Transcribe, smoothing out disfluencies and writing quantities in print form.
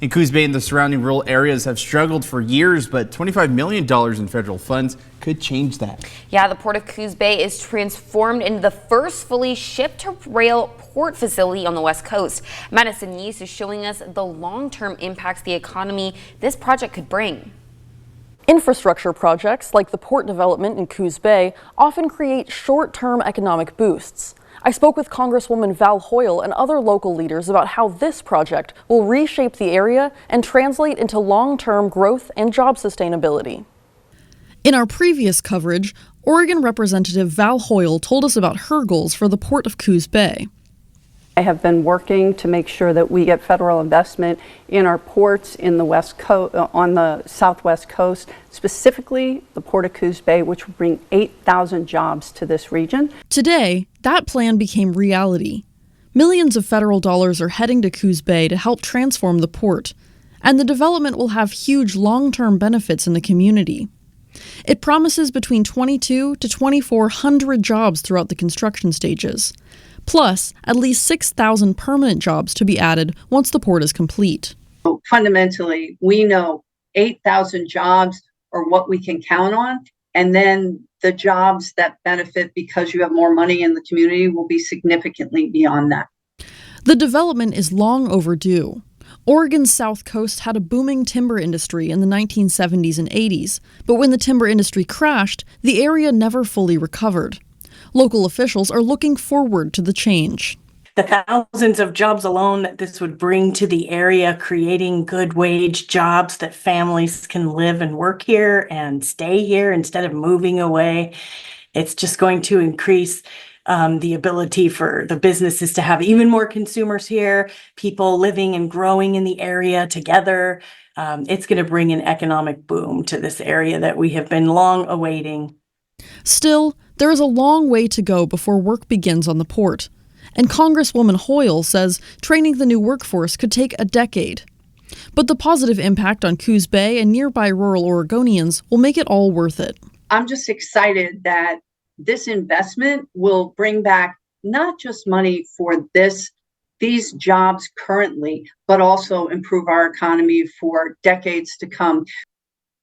And Coos Bay and the surrounding rural areas have struggled for years, but $25 million in federal funds could change that. Yeah, the Port of Coos Bay is transformed into the first fully ship-to-rail port facility on the West Coast. Madison News is showing us the long-term impacts the economy this project could bring. Infrastructure projects like the port development in Coos Bay often create short-term economic boosts. I spoke with Congresswoman Val Hoyle and other local leaders about how this project will reshape the area and translate into long-term growth and job sustainability. In our previous coverage, Oregon Representative Val Hoyle told us about her goals for the Port of Coos Bay. I have been working to make sure that we get federal investment in our ports in the West Coast, on the southwest coast, specifically the Port of Coos Bay, which will bring 8,000 jobs to this region. Today, that plan became reality. Millions of federal dollars are heading to Coos Bay to help transform the port, and the development will have huge long-term benefits in the community. It promises between 2,200 to 2,400 jobs throughout the construction stages, plus at least 6,000 permanent jobs to be added once the port is complete. So fundamentally, we know 8,000 jobs are what we can count on, and then the jobs that benefit because you have more money in the community will be significantly beyond that. The development is long overdue. Oregon's South Coast had a booming timber industry in the 1970s and 80s, but when the timber industry crashed, the area never fully recovered. Local officials are looking forward to the change. The thousands of jobs alone that this would bring to the area, creating good wage jobs that families can live and work here and stay here instead of moving away. It's just going to increase the ability for the businesses to have even more consumers here, people living and growing in the area together. It's going to bring an economic boom to this area that we have been long awaiting. Still, there is a long way to go before work begins on the port. And Congresswoman Hoyle says training the new workforce could take a decade. But the positive impact on Coos Bay and nearby rural Oregonians will make it all worth it. I'm just excited that this investment will bring back not just money for these jobs currently, but also improve our economy for decades to come.